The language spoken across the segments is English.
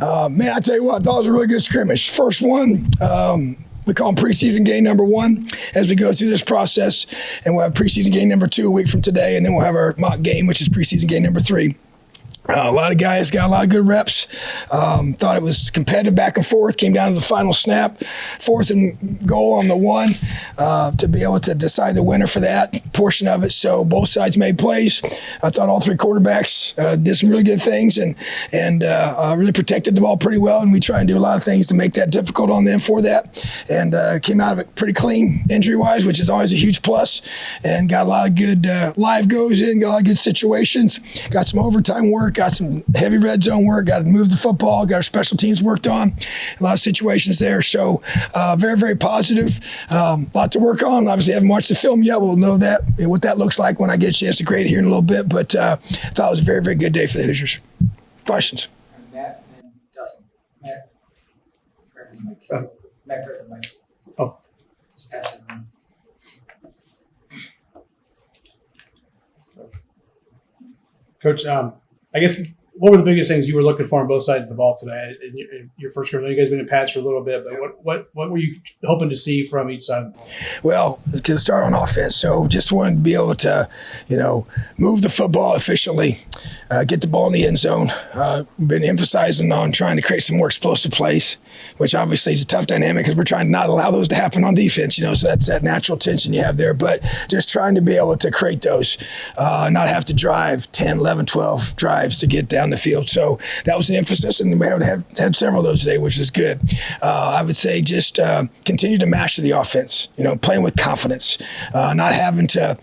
Man, I tell you what, I thought it was a really good scrimmage. First one, we call them preseason game number 1 as we go through this process. And we'll have preseason game number 2 a week from today. And then we'll have our mock game, which is preseason game number 3. A lot of guys got a lot of good reps. Thought it was competitive back and forth. Came down to the final snap, 4th and goal on the 1 to be able to decide the winner for that portion of it. So both sides made plays. I thought all 3 quarterbacks did some really good things and really protected the ball pretty well. And we try and do a lot of things to make that difficult on them for that. And came out of it pretty clean injury-wise, which is always a huge plus. And got a lot of good live goes in, got a lot of good situations. Got some overtime work. Got some heavy red zone work, got to move the football, got our special teams worked on, a lot of situations there. So very, very positive. Lot to work on. Obviously, haven't watched the film yet. We'll know that, what that looks like when I get a chance to grade it here in a little bit. But thought it was a very, very good day for the Hoosiers. Questions? Matt and Dustin. Matt, grab the mic. Matt, grab the mic. Oh. Just pass it on. Coach, I guess what were the biggest things you were looking for on both sides of the ball today in your first game? I know you guys been in pads for a little bit, but what were you hoping to see from each side of the ball? Well, to start on offense, so just wanted to be able to, move the football efficiently, get the ball in the end zone. We've been emphasizing on trying to create some more explosive plays, which obviously is a tough dynamic because we're trying to not allow those to happen on defense, so that's that natural tension you have there. But just trying to be able to create those, not have to drive 10, 11, 12 drives to get down the field. So that was the emphasis, and we had several of those today, which is good. I would say just continue to master the offense, playing with confidence, not having to,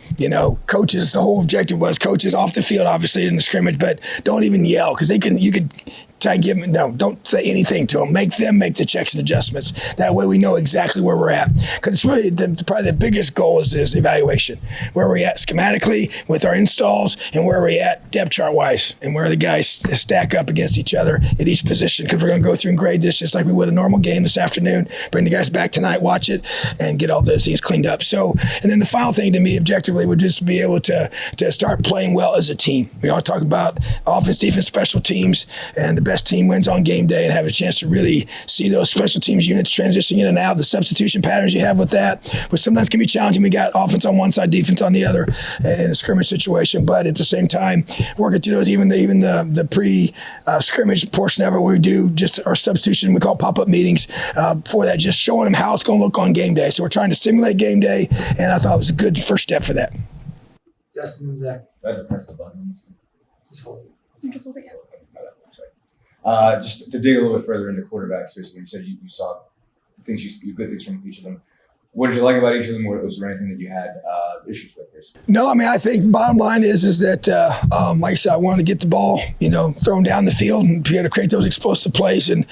coaches, the whole objective was coaches off the field, obviously in the scrimmage, but don't even yell because you could try and give them, no, don't say anything to them. Make them make the checks and adjustments. That way we know exactly where we're at. Because it's really probably the biggest goal is evaluation. Where we're at schematically with our installs and where we're at depth chart wise and where the guys stack up against each other at each position. Because we're going to go through and grade this just like we would a normal game this afternoon. Bring the guys back tonight, watch it, and get all those things cleaned up. So, and then the final thing to me objectively would just be able to start playing well as a team. We all talk about offense, defense, special teams, and the best team wins on game day, and have a chance to really see those special teams units transitioning in and out, the substitution patterns you have with that, which sometimes can be challenging. We got offense on one side, defense on the other in a scrimmage situation, but at the same time, working through those, even the pre-scrimmage portion of it, where we do just our substitution, we call pop-up meetings for that, just showing them how it's going to look on game day. So we're trying to simulate game day, and I thought it was a good first step for that. Justin and Zach. I had to press the button. Just hold it. Just hold it, yeah. Just to dig a little bit further into quarterbacks, basically, you said you saw good things from each of them. What did you like about each of them? Was there anything that you had issues with? No, I mean, I think the bottom line is that, like I said, I wanted to get the ball, thrown down the field and be able to create those explosive plays and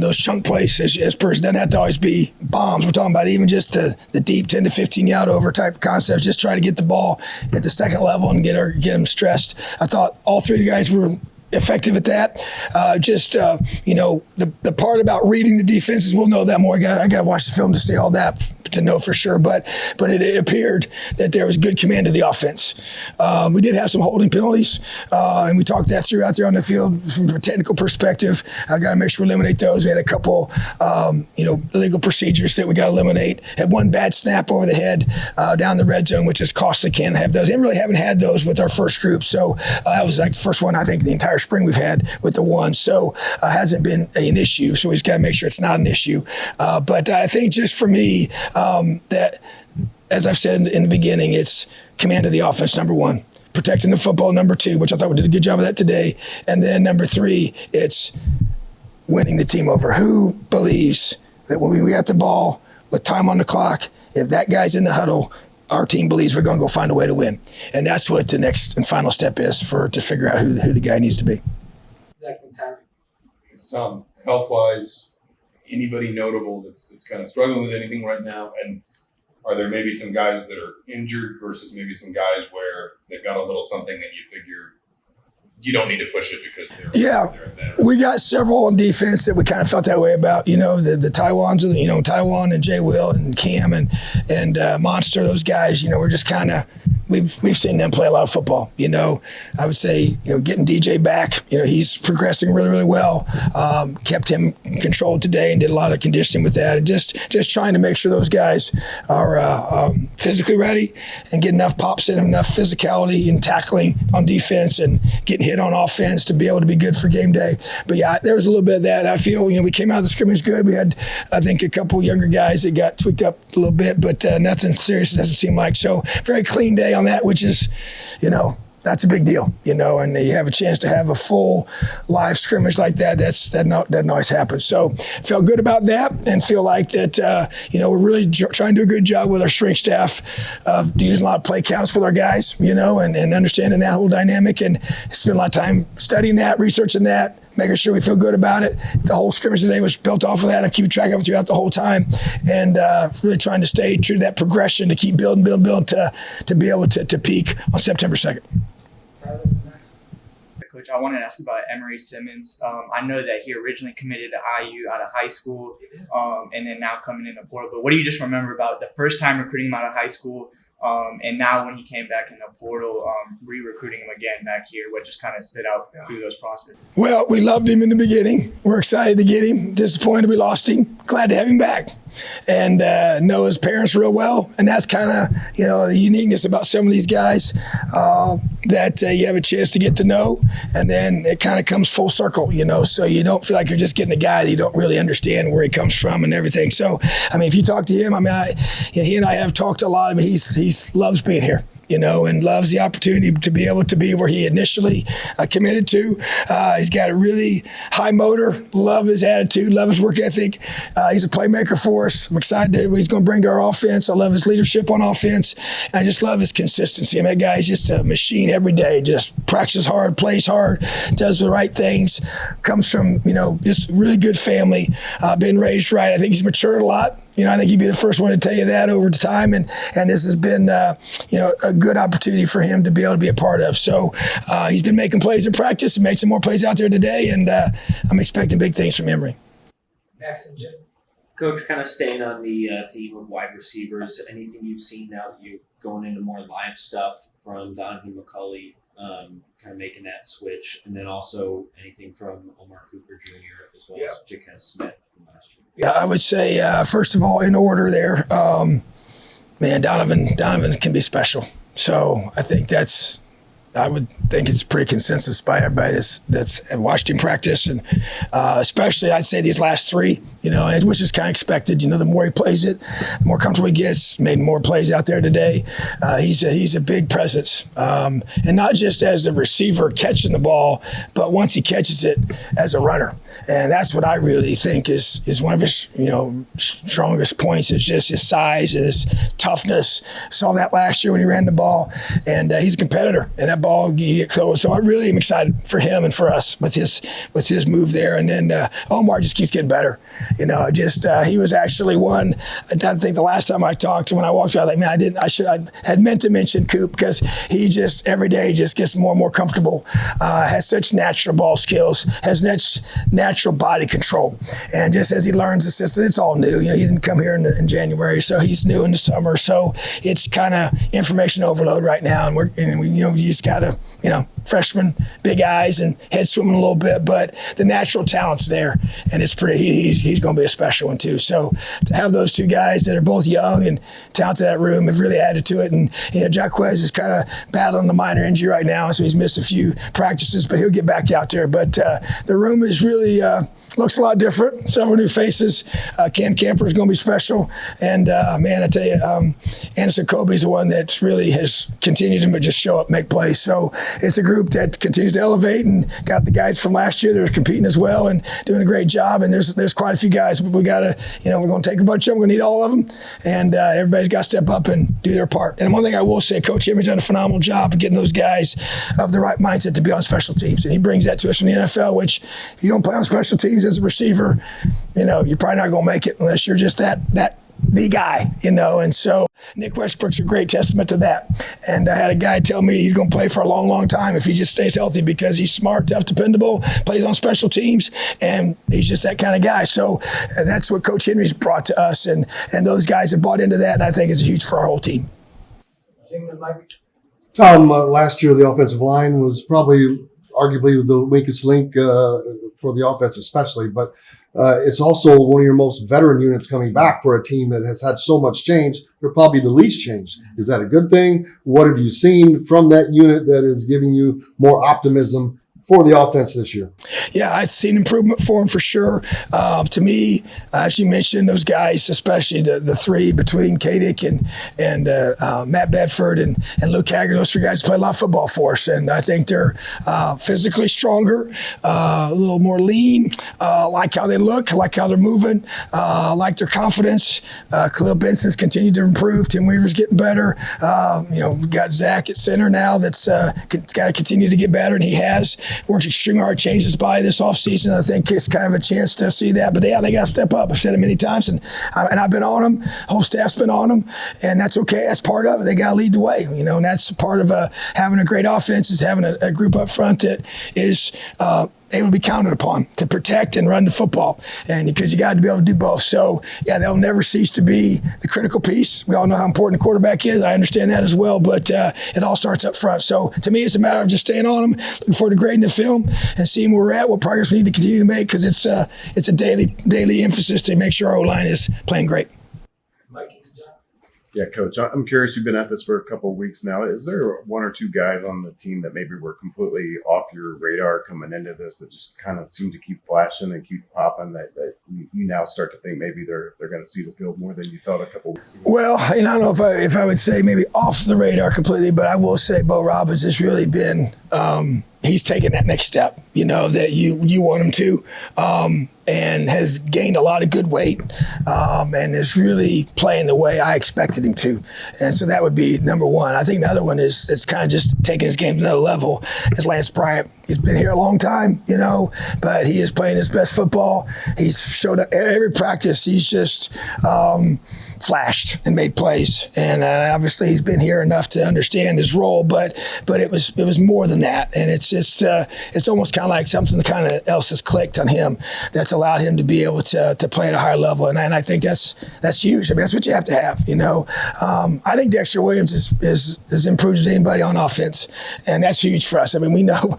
those chunk plays as person. Doesn't have to always be bombs. We're talking about even just the deep 10 to 15 yard over type concepts. Just try to get the ball at the second level and get them stressed. I thought all 3 of the guys were effective at that. The part about reading the defenses, we'll know that more. I got to watch the film to see all that to know for sure. But it appeared that there was good command of the offense. We did have some holding penalties, and we talked that through out there on the field from a technical perspective. I got to make sure we eliminate those. We had a couple, illegal procedures that we got to eliminate. Had one bad snap over the head down the red zone, which is costly. Can't have those. And really haven't had those with our first group. So that was like the first one I think the entire spring we've had with the one. So hasn't been an issue. So we just got to make sure it's not an issue. But I think just for me, that, as I've said in the beginning, it's command of the offense, number 1. Protecting the football, number 2, which I thought we did a good job of that today. And then number 3, it's winning the team over. Who believes that when we got the ball with time on the clock, if that guy's in the huddle, our team believes we're going to go find a way to win. And that's what the next and final step is to figure out who the guy needs to be. Zach and Tyler. It's health-wise, anybody notable that's kind of struggling with anything right now? And are there maybe some guys that are injured versus maybe some guys where they've got a little something that you figure you don't need to push it because they're we got several on defense that we kind of felt that way about. The Taiwans, Taiwan and Jay Will and Cam and Monster, those guys. We're just kind of we've seen them play a lot of football. I would say, getting DJ back, he's progressing really, really well. Kept him controlled today and did a lot of conditioning with that, and just trying to make sure those guys are physically ready and get enough pops in them, enough physicality and tackling on defense and getting hit on offense to be able to be good for game day. But yeah, there was a little bit of that. I feel, we came out of the scrimmage good. We had, I think, a couple younger guys that got tweaked up a little bit, but nothing serious, it doesn't seem like. So very clean day on that, which is, that's a big deal, and you have a chance to have a full live scrimmage like that. That always happens. So felt good about that and feel like that, we're really trying to do a good job with our strength staff of using a lot of play counts with our guys, and understanding that whole dynamic, and spend a lot of time studying that, researching that, making sure we feel good about it. The whole scrimmage today was built off of that. I keep track of it throughout the whole time, and really trying to stay true to that progression to keep building to be able to peak on September 2nd. Coach, I wanted to ask about Amari Simmons. I know that he originally committed to IU out of high school, and then now coming in the portal. But what do you just remember about the first time recruiting him out of high school, and now when he came back in the portal, re-recruiting him again back here? What just kind of stood out through those processes? Well, we loved him in the beginning. We're excited to get him. Disappointed we lost him. Glad to have him back. And know his parents real well. And that's kind of, the uniqueness about some of these guys that you have a chance to get to know. And then it kind of comes full circle, so you don't feel like you're just getting a guy that you don't really understand where he comes from and everything. So, if you talk to him, he and I have talked a lot. He loves being here. And loves the opportunity to be able to be where he initially committed to. He's got a really high motor, love his attitude, love his work ethic. He's a playmaker for us. I'm excited to what he's going to bring to our offense. I love his leadership on offense. And I just love his consistency. That guy is just a machine every day, just practices hard, plays hard, does the right things, comes from, just really good family, been raised right. I think he's matured a lot. I think he'd be the first one to tell you that over time, and this has been, a good opportunity for him to be able to be a part of. So he's been making plays in practice and made some more plays out there today, and I'm expecting big things from Emory. Max and Jim. Coach, kind of staying on the theme of wide receivers, anything you've seen now that you're going into more live stuff from Donahue McCulley, kind of making that switch, and then also anything from Omar Cooper Jr. as well as Jaquez Smith from last year? Yeah, I would say, first of all, in order there, Donovan can be special. So I think I would think it's pretty consensus by everybody that's watched him practice, and especially I'd say these last three, which is kind of expected. The more he plays it, the more comfortable he gets. Made more plays out there today. He's a big presence, and not just as a receiver catching the ball, but once he catches it as a runner. And that's what I really think is one of his strongest points, is just his size and his toughness. Saw that last year when he ran the ball, and he's a competitor. And that ball, so I really am excited for him and for us with his move there. And then Omar just keeps getting better. He was actually one. I don't think the last time I talked to, when I walked out, I had meant to mention Coop, because he just every day just gets more and more comfortable. Has such natural ball skills, has such natural body control, and just as he learns the system, it's all new. He didn't come here in January, so he's new in the summer. So it's kind of information overload right now, and we just got to, freshman, big eyes and head swimming a little bit, but the natural talent's there, and it's pretty. He's going to be a special one too. So to have those two guys that are both young and talented in that room have really added to it. And Jaquez is kind of battling a minor injury right now, so he's missed a few practices, but he'll get back out there. But the room is really looks a lot different. Several new faces. Cam Camper is going to be special, and I tell you, Anderson Kobe is the one that really has continued to just show up, make plays. So it's a group that continues to elevate, and got the guys from last year that are competing as well and doing a great job. And there's quite a few guys. We got to, we're going to take a bunch of them. We're going to need all of them, and everybody's got to step up and do their part. And one thing I will say, Coach Emory's done a phenomenal job of getting those guys of the right mindset to be on special teams, and he brings that to us from the NFL. Which, if you don't play on special teams as a receiver, you're probably not going to make it unless you're just the guy, and so Nick Westbrook's a great testament to that. And I had a guy tell me he's going to play for a long, long time if he just stays healthy, because he's smart, tough, dependable, plays on special teams, and he's just that kind of guy. So that's what Coach Henry's brought to us, and those guys have bought into that, and I think it's huge for our whole team. Jim and Mike. Tom, last year the offensive line was probably arguably the weakest link for the offense, especially. But it's also one of your most veteran units coming back for a team that has had so much change. They're probably the least changed. Is that a good thing? What have you seen from that unit that is giving you more optimism for the offense this year? Yeah, I've seen improvement for him for sure. To me, as you mentioned, those guys, especially the three between Kadick and Matt Bedford and Luke Hager, those three guys play a lot of football for us, and I think they're physically stronger, a little more lean, like how they look, like how they're moving, like their confidence. Khalil Benson's continued to improve. Tim Weaver's getting better. We've got Zach at center now that's got to continue to get better, and he has. Worked extremely hard, changed his body this offseason. I think it's kind of a chance to see that. But they got to step up. I've said it many times, and I've been on them. Whole staff's been on them, and that's okay. That's part of it. They got to lead the way, and that's part of having a great offense is having a group up front that is able to be counted upon to protect and run the football, and because you got to be able to do both. So yeah, they'll never cease to be the critical piece. We all know how important the quarterback is. I understand that as well, but it all starts up front. So to me, it's a matter of just staying on them, looking forward to grading the film and seeing where we're at, what progress we need to continue to make, because it's a daily emphasis to make sure our O-line is playing great. Mike and John. Yeah, Coach, I'm curious. You've been at this for a couple of weeks now. Is there one or two guys on the team that maybe were completely off your radar coming into this that just kind of seem to keep flashing and keep popping that you now start to think maybe they're going to see the field more than you thought a couple of weeks ago? Well, I don't know if I would say maybe off the radar completely, but I will say Bo Robbins has really been he's taken that next step, that you want him to, and has gained a lot of good weight, and is really playing the way I expected him to. And so that would be number one. I think the other one is it's kind of just taking his game to another level is Lance Bryant. He's been here a long time, but he is playing his best football. He's showed up every practice. He's just flashed and made plays. And obviously he's been here enough to understand his role, but it was more than that. And it's almost kind of like something kind of else has clicked on him that's allowed him to be able to play at a higher level. And I think that's huge. I mean, that's what you have to have, I think Dexter Williams is as improved as anybody on offense, and that's huge for us. I mean, we know,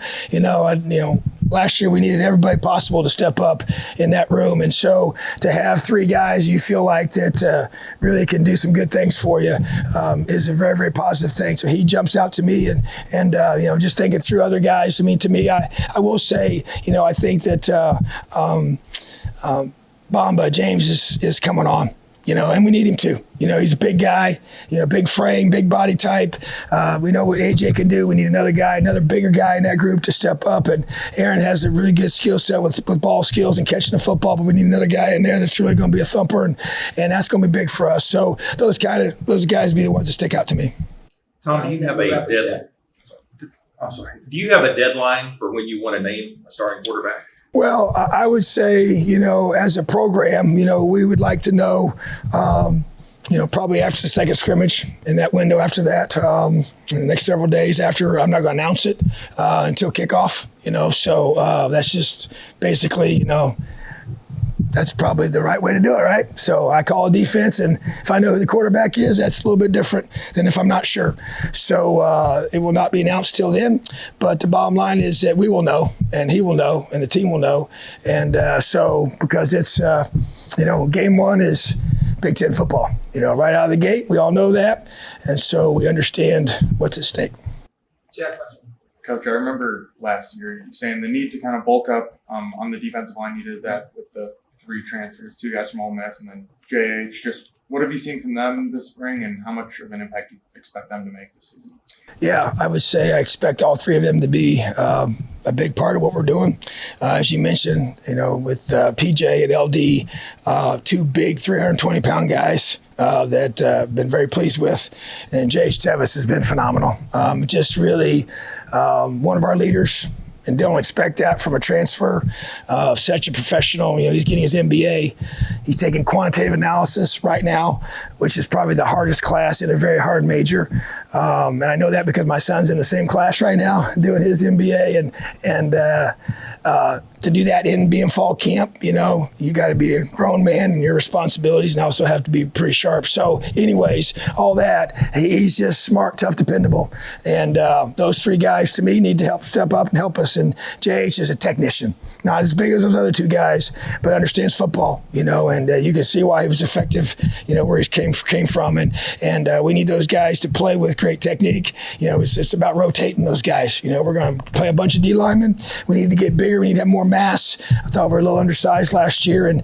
last year we needed everybody possible to step up in that room. And so to have three guys you feel like that really can do some good things for you is a very, very positive thing. So he jumps out to me and just thinking through other guys. I mean, to me, I will say, I think that Bamba James is coming on. And we need him to. He's a big guy, big frame, big body type. We know what AJ can do. We need another bigger guy in that group to step up. And Aaron has a really good skill set with ball skills and catching the football, but we need another guy in there that's really going to be a thumper, and that's going to be big for us. So those guys be the ones that stick out to me. Tom, do you have a deadline for when you want to name a starting quarterback? Well, I would say, as a program, we would like to know, probably after the second scrimmage, in that window after that, in the next several days after. I'm not going to announce it until kickoff, so that's just basically, that's probably the right way to do it, right? So I call a defense, and if I know who the quarterback is, that's a little bit different than if I'm not sure. So it will not be announced till then. But the bottom line is that we will know, and he will know, and the team will know. And so because it's, game one is Big Ten football, right out of the gate. We all know that. And so we understand what's at stake. Jeff. Coach, I remember last year saying the need to kind of bulk up on the defensive line. You did that with the 3 transfers, 2 guys from Ole Miss, and then JH. Just what have you seen from them this spring, and how much of an impact do you expect them to make this season? Yeah, I would say I expect all 3 of them to be a big part of what we're doing. As you mentioned, with PJ and LD, 2 big 320-pound guys that I've been very pleased with. And J.H. Tevis has been phenomenal. Just really one of our leaders. And don't expect that from a transfer. Such a professional. He's getting his MBA. He's taking quantitative analysis right now, which is probably the hardest class in a very hard major. And I know that because my son's in the same class right now doing his MBA. And to do that and be in fall camp, you know, you got to be a grown man and your responsibilities and also have to be pretty sharp. So anyways, all that, he's just smart, tough, dependable. And those three guys to me need to help step up and help us. And JH is a technician, not as big as those other two guys, but understands football, you know, and you can see why he was effective, you know, where he came from. And we need those guys to play with great technique. You know, it's about rotating those guys. You know, we're going to play a bunch of D linemen. We need to get bigger. We need to have more mass. I thought we were a little undersized last year, and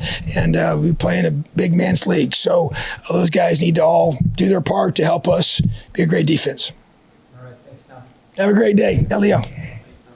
we play in a big man's league. So those guys need to all do their part to help us be a great defense. All right, thanks, Tom. Have a great day, Elio.